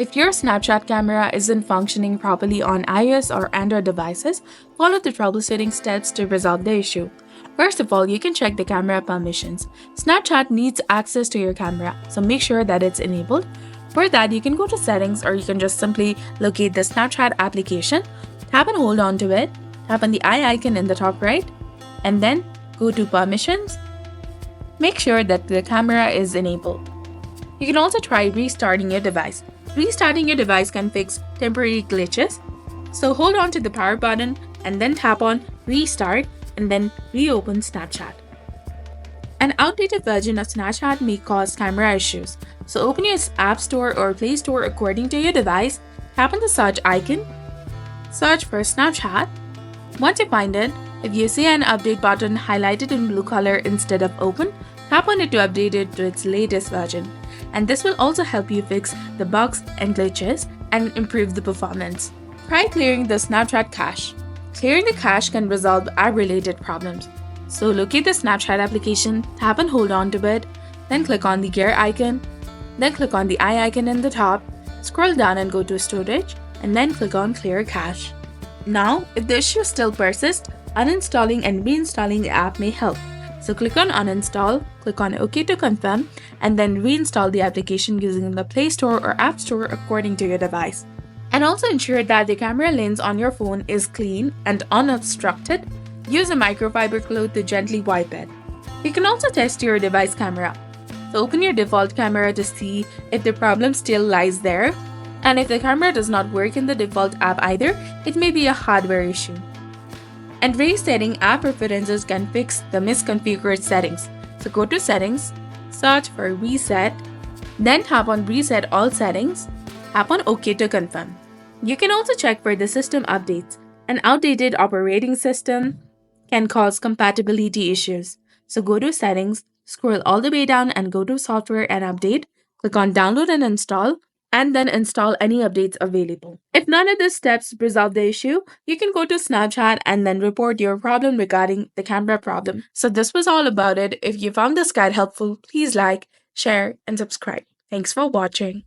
If your Snapchat camera isn't functioning properly on iOS or Android devices, follow the troubleshooting steps to resolve the issue. First of all, you can check the camera permissions. Snapchat needs access to your camera, so make sure that it's enabled. For that, you can go to settings or you can just simply locate the Snapchat application, tap and hold on to it, tap on the eye icon in the top right, and then go to permissions. Make sure that the camera is enabled. You can also try restarting your device. Restarting your device can fix temporary glitches. So hold on to the power button and then tap on restart and then reopen Snapchat. An outdated version of Snapchat may cause camera issues. So open your App Store or Play Store according to your device, tap on the search icon, search for Snapchat. Once you find it, if you see an update button highlighted in blue color instead of open, tap on it to update it to its latest version. And this will also help you fix the bugs and glitches and improve the performance. Try clearing the Snapchat cache. Clearing the cache can resolve app-related problems. So locate the Snapchat application, tap and hold on to it, then click on the gear icon, then click on the eye icon in the top, scroll down and go to storage, and then click on clear cache. Now, if the issue still persists, uninstalling and reinstalling the app may help. So click on uninstall, click on OK to confirm, and then reinstall the application using the Play Store or App Store according to your device. And also ensure that the camera lens on your phone is clean and unobstructed. Use a microfiber cloth to gently wipe it. You can also test your device camera. So open your default camera to see if the problem still lies there. And if the camera does not work in the default app either, it may be a hardware issue. And resetting app preferences can fix the misconfigured settings. So go to settings, search for reset, then tap on reset all settings, tap on OK to confirm. You can also check for the system updates. An outdated operating system can cause compatibility issues. So go to settings, scroll all the way down and go to software and update, click on download and install, and then install any updates available. If none of these steps resolve the issue, you can go to Snapchat and then report your problem regarding the camera problem. So this was all about it. If you found this guide helpful, please like, share, and subscribe. Thanks for watching.